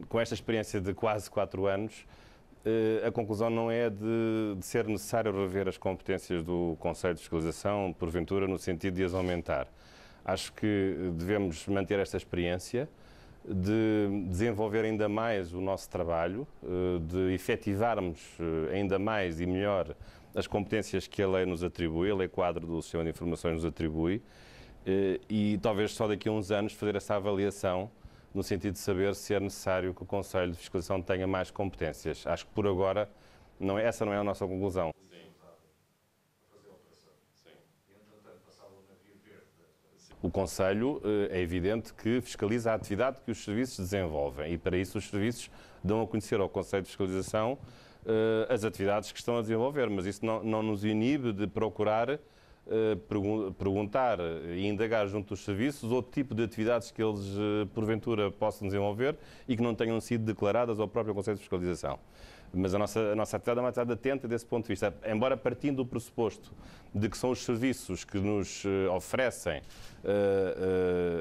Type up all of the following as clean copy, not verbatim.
Com esta experiência de quase 4 anos, a conclusão não é de ser necessário rever as competências do Conselho de Fiscalização, porventura, no sentido de as aumentar. Acho que devemos manter esta experiência, de desenvolver ainda mais o nosso trabalho, de efetivarmos ainda mais e melhor as competências que a lei nos atribui, a lei quadro do Sistema de Informações nos atribui, e talvez só daqui a uns anos fazer essa avaliação no sentido de saber se é necessário que o Conselho de Fiscalização tenha mais competências. Acho que por agora essa não é a nossa conclusão. O Conselho é evidente que fiscaliza a atividade que os serviços desenvolvem e para isso os serviços dão a conhecer ao Conselho de Fiscalização as atividades que estão a desenvolver, mas isso não nos inibe de procurar perguntar e indagar junto dos serviços outro tipo de atividades que eles porventura possam desenvolver e que não tenham sido declaradas ao próprio Conselho de Fiscalização. Mas a nossa atividade é uma atividade atenta desse ponto de vista, embora partindo do pressuposto de que são os serviços que nos oferecem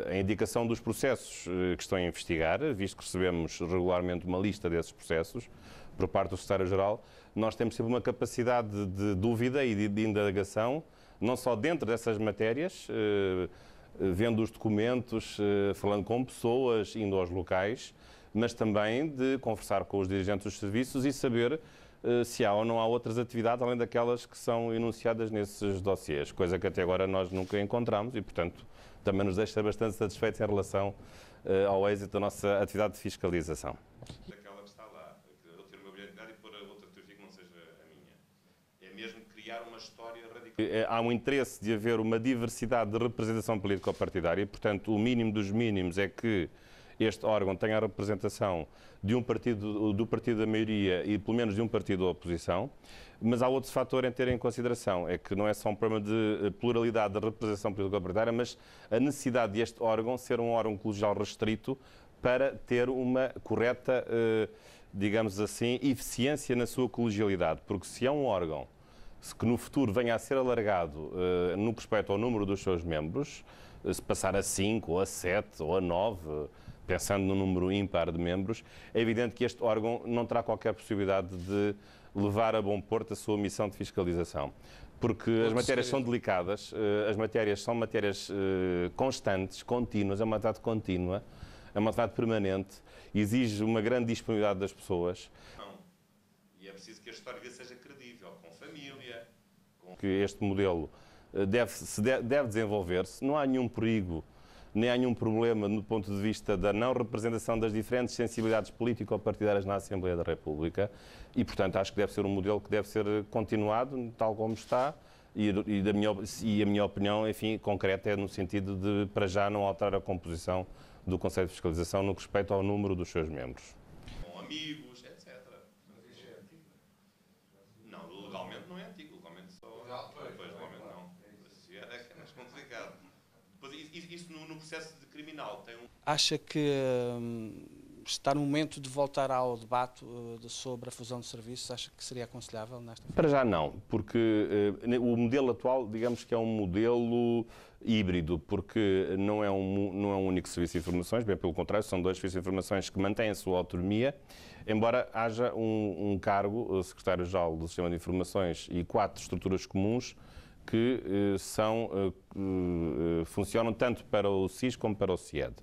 a indicação dos processos que estão a investigar, visto que recebemos regularmente uma lista desses processos por parte do Secretário-Geral, nós temos sempre uma capacidade de dúvida e de indagação, não só dentro dessas matérias, vendo os documentos, falando com pessoas, indo aos locais, mas também de conversar com os dirigentes dos serviços e saber se há ou não há outras atividades além daquelas que são enunciadas nesses dossiês, coisa que até agora nós nunca encontramos e, portanto, também nos deixa bastante satisfeitos em relação ao êxito da nossa atividade de fiscalização. Aquela que está lá, eu ter uma brilhantidade e pôr a outra fotografia que não seja a minha. É mesmo criar uma história radical. Há um interesse de haver uma diversidade de representação político-partidária e, portanto, o mínimo dos mínimos é que este órgão tenha a representação de um partido, do partido da maioria e pelo menos de um partido da oposição, mas há outro fator em ter em consideração, é que não é só um problema de pluralidade de representação político-partidária, mas a necessidade deste órgão ser um órgão colegial restrito para ter uma correta, digamos assim, eficiência na sua colegialidade, porque se é um órgão que no futuro venha a ser alargado no que respeita ao número dos seus membros, se passar a 5, ou a 7, ou a 9, pensando no número ímpar de membros, é evidente que este órgão não terá qualquer possibilidade de levar a bom porto a sua missão de fiscalização. Porque as matérias são delicadas, as matérias são matérias constantes, contínuas, é uma atividade contínua, é uma atividade permanente, exige uma grande disponibilidade das pessoas. E é preciso que a história seja credível, com família. Que este modelo deve desenvolver-se, não há nenhum perigo, nem há nenhum problema no ponto de vista da não representação das diferentes sensibilidades político-partidárias na Assembleia da República e, portanto, acho que deve ser um modelo que deve ser continuado, tal como está, e a minha opinião, enfim, concreta é no sentido de, para já, não alterar a composição do Conselho de Fiscalização no que respeita ao número dos seus membros. Com amigos, etc. Mas isso é antigo? Não, legalmente não é antigo, legalmente só... Depois, legalmente não. Isso é mais complicado. Isso no processo de criminal tem um... Acha que está no momento de voltar ao debate sobre a fusão de serviços? Acha que seria aconselhável nesta fase? Para já não, porque o modelo atual, digamos que é um modelo híbrido, porque não é um único serviço de informações, bem pelo contrário, são dois serviços de informações que mantêm a sua autonomia, embora haja um cargo, o Secretário-Geral do Sistema de Informações e 4 estruturas comuns que funcionam tanto para o SIS como para o CIED.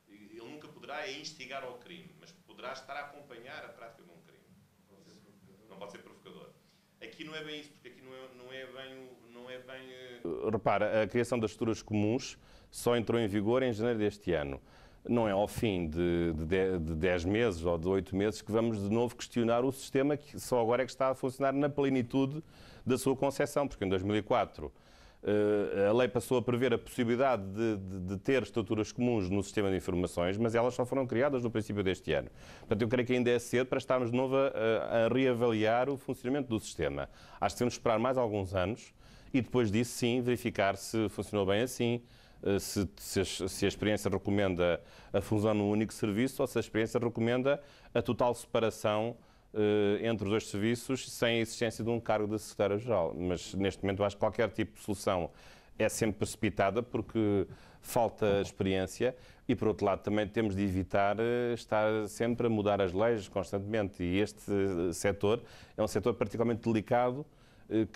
Ele nunca poderá instigar ao crime, mas poderá estar a acompanhar a prática de um crime. Não pode ser provocador. Aqui não é bem isso, porque aqui não é bem... Repara, a criação das estruturas comuns só entrou em vigor em janeiro deste ano. Não é ao fim de 10 meses ou de 8 meses que vamos de novo questionar o sistema que só agora é que está a funcionar na plenitude da sua concepção, porque em 2004 a lei passou a prever a possibilidade de ter estruturas comuns no sistema de informações, mas elas só foram criadas no princípio deste ano. Portanto, eu creio que ainda é cedo para estarmos de novo a reavaliar o funcionamento do sistema. Acho que temos de esperar mais alguns anos e depois disso, sim, verificar se funcionou bem assim, se a experiência recomenda a fusão num único serviço ou se a experiência recomenda a total separação entre os dois serviços sem a existência de um cargo de secretário-geral. Mas neste momento eu acho que qualquer tipo de solução é sempre precipitada porque falta experiência e, por outro lado, também temos de evitar estar sempre a mudar as leis constantemente. E este setor é um setor particularmente delicado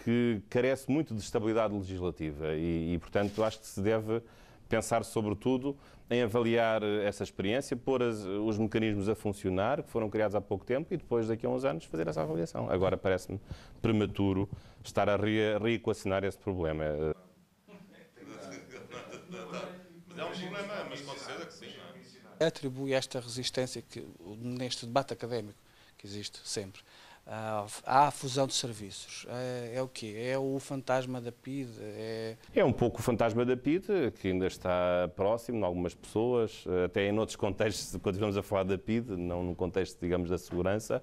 que carece muito de estabilidade legislativa e, portanto, acho que se deve pensar, sobretudo, em avaliar essa experiência, pôr os mecanismos a funcionar, que foram criados há pouco tempo, e depois, daqui a uns anos, fazer essa avaliação. Agora parece-me prematuro estar a reequacionar esse problema. Mas é um problema, mas com certeza que sim, não é? Atribui esta resistência que, neste debate académico que existe sempre, à fusão de serviços. É o quê? É o fantasma da PIDE? É um pouco o fantasma da PIDE, que ainda está próximo de algumas pessoas, até em outros contextos, quando estamos a falar da PIDE, não no contexto, digamos, da segurança,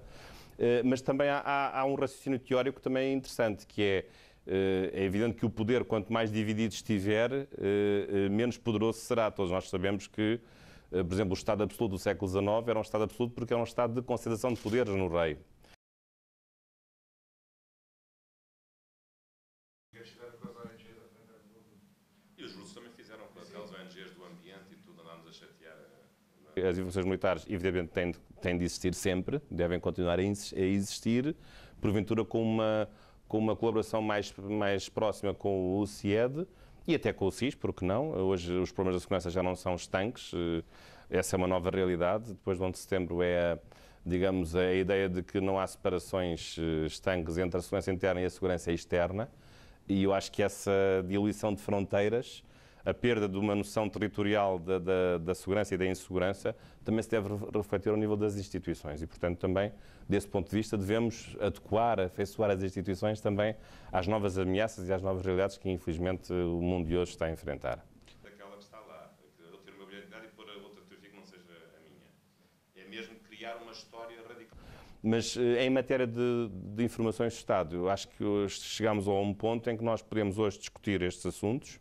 mas também há um raciocínio teórico também interessante, que é evidente que o poder, quanto mais dividido estiver, menos poderoso será. Todos nós sabemos que, por exemplo, o Estado absoluto do século XIX era um Estado absoluto porque era um Estado de concentração de poderes no rei. E os russos também fizeram com aquelas ONGs do ambiente e tudo, andámos a chatear. As informações militares, evidentemente, têm de existir sempre, devem continuar a existir, porventura com uma colaboração mais próxima com o CIED e até com o SIS, porque não? Hoje os problemas da segurança já não são estanques, essa é uma nova realidade. Depois do 11 de setembro digamos, a ideia de que não há separações estanques entre a segurança interna e a segurança externa, e eu acho que essa diluição de fronteiras, a perda de uma noção territorial da segurança e da insegurança, também se deve refletir ao nível das instituições e, portanto, também, desse ponto de vista, devemos adequar, afeiçoar as instituições também às novas ameaças e às novas realidades que, infelizmente, o mundo de hoje está a enfrentar. Daquela que está lá, eu ter uma habilidade e pôr a outra teoria que não seja a minha. É mesmo criar uma história radical. Mas em matéria de informações de Estado, eu acho que hoje chegamos a um ponto em que nós podemos hoje discutir estes assuntos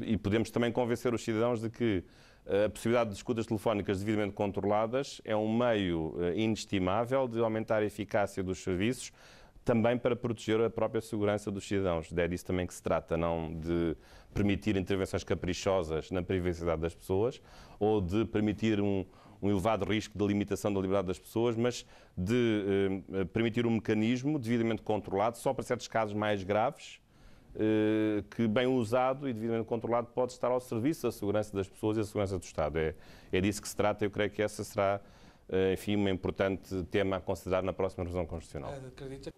e podemos também convencer os cidadãos de que a possibilidade de escutas telefónicas devidamente controladas é um meio inestimável de aumentar a eficácia dos serviços, também para proteger a própria segurança dos cidadãos. É disso também que se trata, não de permitir intervenções caprichosas na privacidade das pessoas ou de permitir um elevado risco de limitação da liberdade das pessoas, mas de permitir um mecanismo devidamente controlado, só para certos casos mais graves, que bem usado e devidamente controlado pode estar ao serviço da segurança das pessoas e da segurança do Estado. É disso que se trata e eu creio que essa será, enfim, um importante tema a considerar na próxima revisão constitucional. Acredita?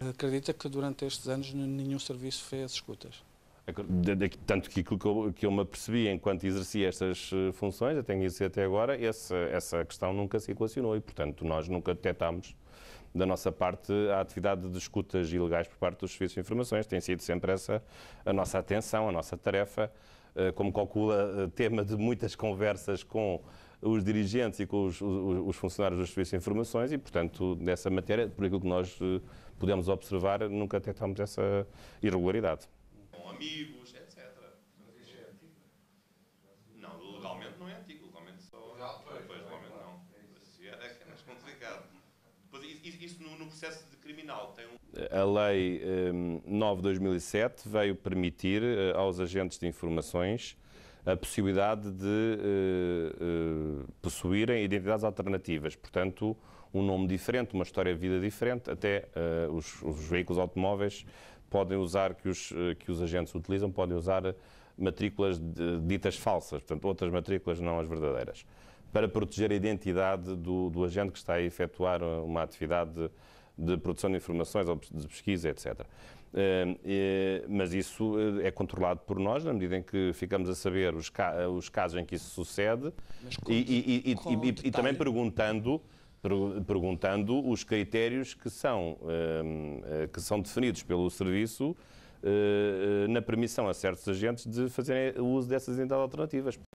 Acredita que durante estes anos nenhum serviço fez escutas? Tanto que aquilo que eu me apercebi enquanto exercia estas funções, eu tenho exercido até agora, essa questão nunca se equacionou e, portanto, nós nunca detectámos da nossa parte a atividade de escutas ilegais por parte dos serviços de informações. Tem sido sempre essa a nossa atenção, a nossa tarefa, como calcula, tema de muitas conversas com os dirigentes e com os funcionários dos serviços de informações e, portanto, nessa matéria, por aquilo que nós pudemos observar, nunca detectámos essa irregularidade. Com amigos, etc. Mas isso é antigo? Não, legalmente não é antigo, legalmente só. Pois, legalmente não. Isso é mais complicado. Depois, isso no processo de criminal tem A Lei 9 de 2007 veio permitir aos agentes de informações a possibilidade de possuírem identidades alternativas, portanto, um nome diferente, uma história de vida diferente, até os veículos automóveis podem usar, que os agentes utilizam, podem usar matrículas ditas falsas, portanto, outras matrículas não as verdadeiras, para proteger a identidade do agente que está a efetuar uma atividade de produção de informações ou de pesquisa, etc. Mas isso é controlado por nós, na medida em que ficamos a saber os casos em que isso sucede e também perguntando os critérios que são definidos pelo Serviço na permissão a certos agentes de fazerem o uso dessas identidades alternativas.